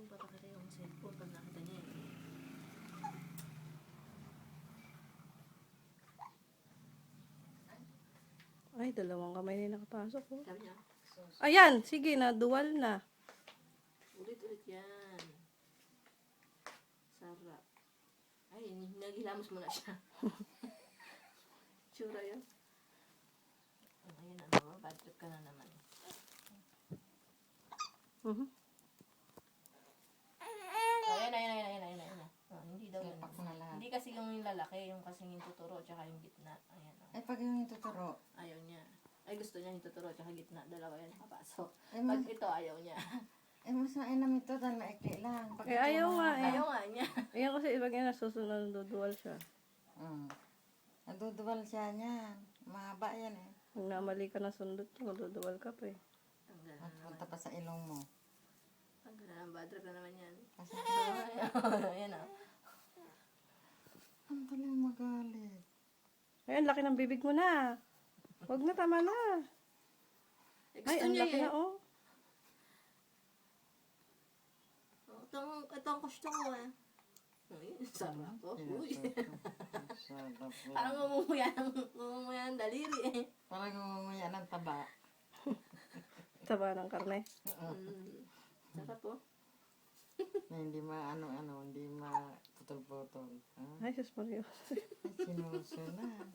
yung patakita yung cellphone pag nakita niya eh. Ay, dalawang kamay na nakapasok. Oh. Sabi niya, Ayan, sige na, dual na. ulit-ulit yan. Sarap. Ay, naghilamos mo na siya. Tsura yun. Oh, ayun na naman, bad trip ka na naman. Mhm. Ayun. Oh, hindi daw Sipak ganun. na lahat. Hindi kasi yung lalaki, yung kasing yung tuturo, tsaka yung gitna. Ayan, oh. Eh, pag yung tuturo, Ayaw niya. Ay, gusto niya yung tuturo, tsaka gitna. Dalawa yan nakapasok. eh, Pag ito, ayaw niya. mas nainam ito dahil maikli lang. Pag Eh, ito, ayaw nga eh. Ayaw nga niya. Ayan kasi ibang yan, nasusunod, dual siya. Naduduwal siya niyan. Mahaba yan eh. Pag namali ka na sundot, madudual ka pa eh. Tanggal na naman. Magpunta pa sa ilong mo. Tanggal na naman. Bad trip na naman yan. Kasi, Ayan o. ang galing magalit. Ayan, laki ng bibig mo na. Huwag na, tama na. Eh, Ay, gusto ang niya laki eh. na oh. Ito ang gusto ko eh. Uy, sarap po. Uy. Sarap yan. Parang mamumuya ng daliri eh. Parang ngumuya ng taba. Taba ng karne. Sarap po. Na hindi hindi maputol-putol. Ay, sus Mario. Sinusunod.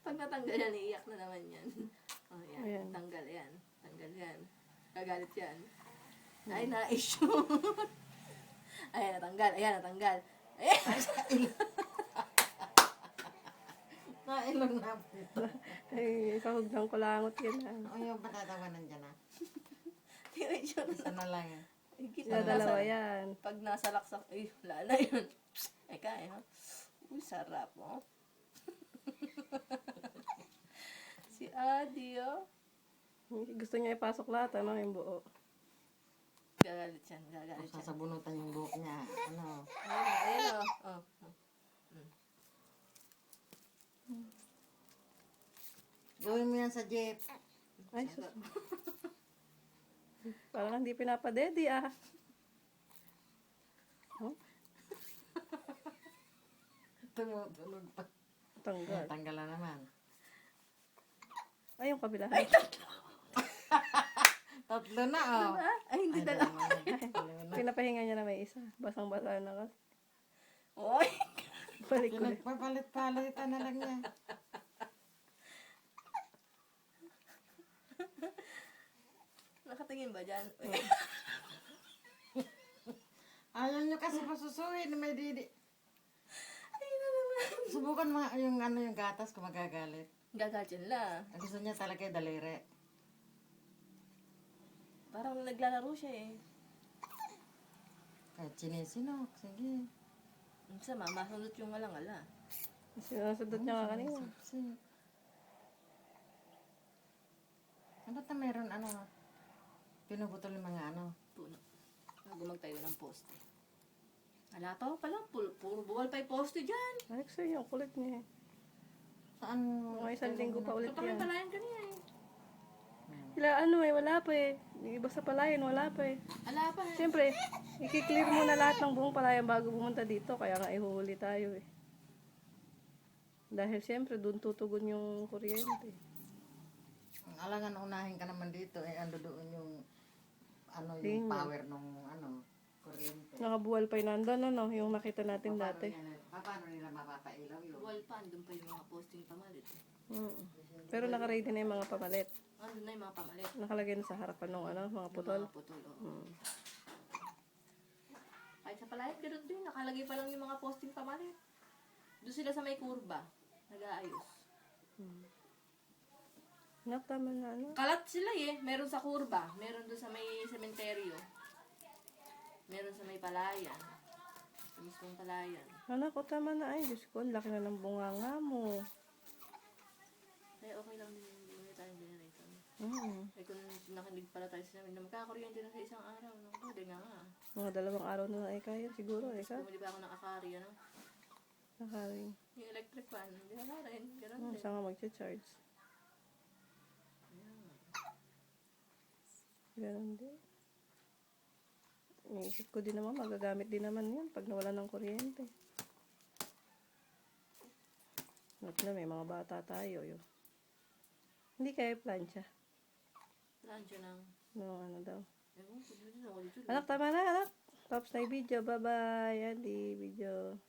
Pag natanggal yan, iiyak na naman yan. Oh, yan. Ayan. Tanggal yan. Tanggal yan. Kagalit yan. Ay, na-issue. Ayan, natanggal. Ayan, natanggal. Ayan. Nailong na ito. Ay, kahugang kulangot yan ah. O yung patatawanan dyan ah. Issue na. Isa na lang eh. Sa dalawa yan. Pag nasa laksak, ay, wala na yun. Ay, kaya, ha? Uy, sarap, oh. Si Adi, oh. Gusto niya ipasok lahat, ano, yung buo. Gagalit yan, Kung gagalit yan. sasabunutan yung buhok niya. Ayan, oh. Gawin mo yan sa jeep. Ay, sus. Parang hindi pinapadedi ah. Oh, Tulog pa. tanggal. Tanggal na naman. Ay, yung kabila. Tatlo na oh. Ay, hindi dalawa. Pinapahinga niya na may isa. Basang-basa na kasi. Oy! Balik ko. Papalit-palitan na lang niya. Nakatingin ba dyan? Ayaw nyo kasi pasusuhin. May didi. Ay, na naman. Subukan mo yung gatas kung magagalit. Gagalit yan lang. Ang gusto niya talaga yung daliri. Parang naglalaro siya eh. Kahit sinisinok. Sige. Minsan, masunod yung walang-ala. Sinasundot niya nga kanina. Sige. Ba't na meron pinuputol yung mga Puno. Bago magtayo ng poste. Wala pa pala. Puro buwal pa yung poste dyan. Alex, yung kulit niya eh. Saan? Mga isang linggo pa ulit Kapag yan. palayan kanina eh. Sila ano eh, wala pa eh. Yung iba sa palayan, wala pa eh. Ala pa eh. Siyempre, i-clear muna lahat ng buong palayan bago pumunta dito. Kaya nga ihuhuli tayo eh. Dahil siyempre, doon tutugon yung kuryente. Alangan, unahin ka naman dito. Ando doon yung yung Tingnan. power nung kuryente. Nakabuwal pa yung nandun, ano, yung nakita natin dati. Paano nila mapapailaw yun? Buwal pa. Andun pa yung mga posting pamalit eh. Pero nakaready na yung mga pamalit. Andun na yung mga pamalit. Nakalagay na sa harapan ng mga putol. Mga putol, oo. Kahit sa palayan, ganoon din. Nakalagay pa lang yung mga posting pamalit. Doon sila sa may kurba. Nag-aayos. Nak, tama na ano. Kalat sila eh. Meron sa kurba. Meron doon sa may sementeryo. Meron sa may palayan. Sa mismong palayan. Anak ko, tama na. Ay, Diyos ko, ang laki na ng bunganga mo. Kaya okay lang din yung bumili tayong generator. Mm. Eh kung nakinig pala tayo sa namin na magkakakuryente na sa isang araw. No? Pwede nga nga. Mga 2 araw na ay kaya, siguro. Eka, Bumili ba ako ng akari, ano? nakaring. Yung electric fan. Hindi na rin. Ganun din. Saan nga magcha-charge? Ganun din. Iisip ko din naman, magagamit din naman yun pag nawala ng kuryente. At na, may mga bata tayo. Yun. Hindi kaya plancha. Plancha lang. No, ano daw. Ewan ko, dito na ako dito. Anak, tama na, anak. Tapos na yung video. Bye-bye. Andy, video.